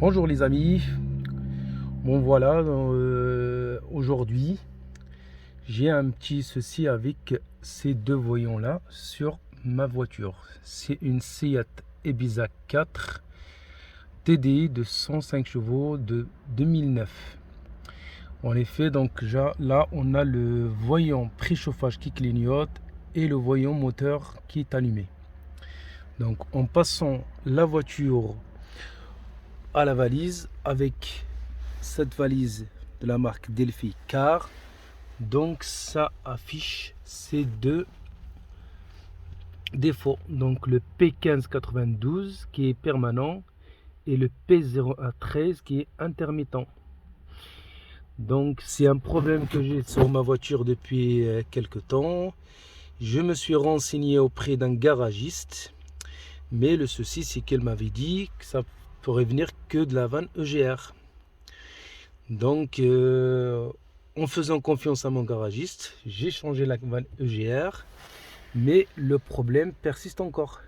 Bonjour les amis, bon voilà, aujourd'hui j'ai un petit souci avec ces deux voyants là sur ma voiture. C'est une Seat Ibiza 4 TDI de 105 chevaux de 2009. En effet, donc là on a le voyant préchauffage qui clignote et le voyant moteur qui est allumé. Donc en passant la voiture à la valise avec cette valise de la marque Delphi Car, donc ça affiche ces deux défauts, donc le P1592 qui est permanent et le P0113 qui est intermittent. Donc c'est un problème que j'ai sur ma voiture depuis quelques temps. Je me suis renseigné auprès d'un garagiste, mais le souci c'est qu'elle m'avait dit que ça pourrait venir que de la vanne EGR. Donc en faisant confiance à mon garagiste, j'ai changé la vanne EGR, mais le problème persiste encore.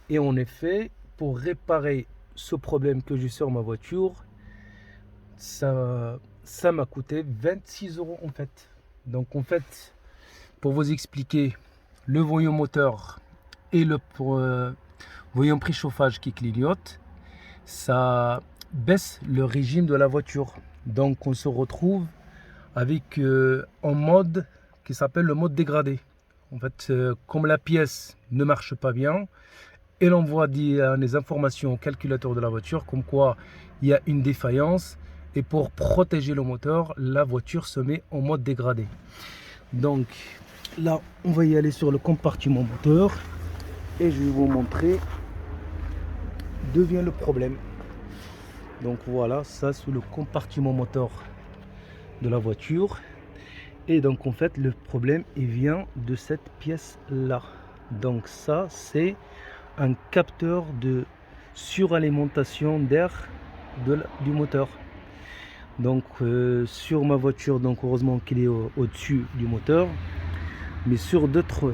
Et en effet, pour réparer ce problème que j'ai sur ma voiture, ça m'a coûté 26 € en fait. Donc en fait, pour vous expliquer, le voyant moteur et le voyant préchauffage qui clignote, ça baisse le régime de la voiture. Donc on se retrouve avec un mode qui s'appelle le mode dégradé. En fait, comme la pièce ne marche pas bien, elle envoie des informations au calculateur de la voiture comme quoi il y a une défaillance, et pour protéger le moteur, la voiture se met en mode dégradé. Donc là on va y aller sur le compartiment moteur et je vais vous montrer d'où vient le problème. Donc voilà, ça c'est le compartiment moteur de la voiture. Et donc en fait le problème il vient de cette pièce là. Donc ça c'est un capteur de suralimentation d'air du moteur. Donc sur ma voiture, donc heureusement qu'il est au-dessus du moteur, mais sur d'autres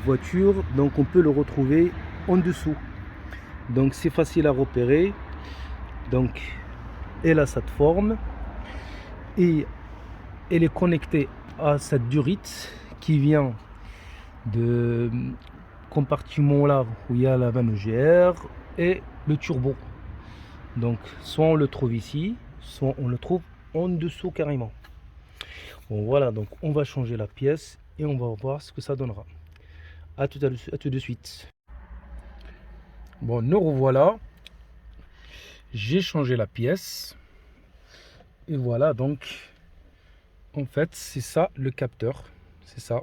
voitures donc on peut le retrouver en dessous. Donc c'est facile à repérer. Donc elle a cette forme et elle est connectée à cette durite qui vient de compartiment là où il y a la vanne EGR et le turbo. Donc soit on le trouve ici, soit on le trouve en dessous carrément. Bon voilà, donc on va changer la pièce et on va voir ce que ça donnera. À tout de suite. Bon, nous revoilà. J'ai changé la pièce et voilà, donc en fait c'est ça le capteur, c'est ça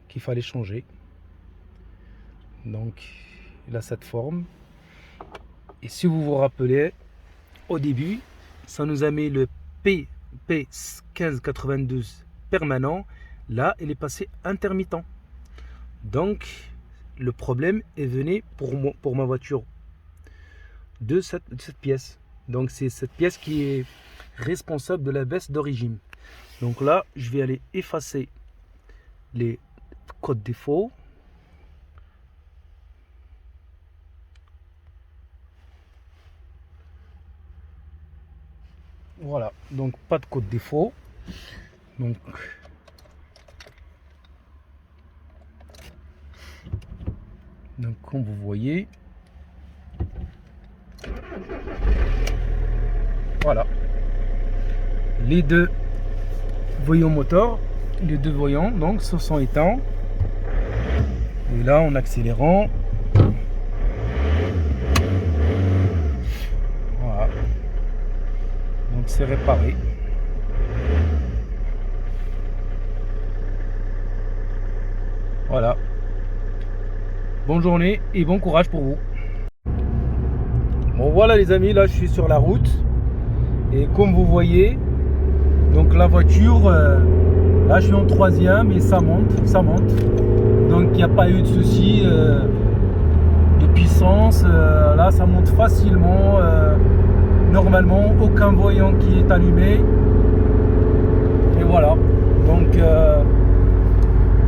qu'il fallait changer. Donc il a cette forme et si vous vous rappelez, au début ça nous a mis le P1592 permanent, là il est passé intermittent. Donc le problème est venu pour ma voiture de cette pièce. Donc c'est cette pièce qui est responsable de la baisse d'origine. Donc là je vais aller effacer les codes défauts. Voilà, donc pas de code défaut. Donc comme vous voyez, voilà, les deux voyants moteurs, les deux voyants donc se sont éteints. Et là en accélérant, voilà, donc c'est réparé. Voilà, bonne journée et bon courage pour vous. Bon voilà les amis, là je suis sur la route et comme vous voyez, donc la voiture, là je suis en troisième et ça monte. Donc il n'y a pas eu de souci de puissance, là ça monte facilement, normalement aucun voyant qui est allumé. Et voilà, donc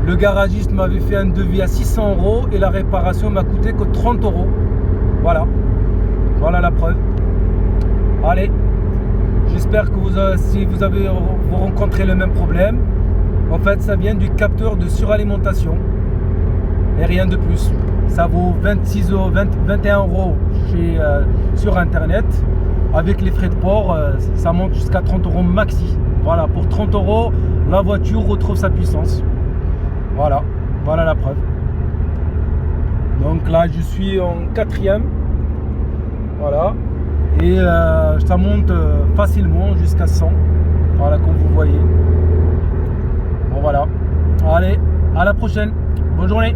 le garagiste m'avait fait un devis à 600 € et la réparation m'a coûté que 30 €. Voilà la preuve. Allez, j'espère que si vous avez rencontré le même problème, en fait ça vient du capteur de suralimentation et rien de plus. Ça vaut 21 euros sur internet. Avec les frais de port, ça monte jusqu'à 30 euros maxi. Voilà, pour 30 euros, la voiture retrouve sa puissance. Voilà, voilà la preuve. Donc là, je suis en 4e. Voilà. Et ça monte facilement jusqu'à 100. Voilà, comme vous voyez. Bon, voilà. Allez, à la prochaine. Bonne journée.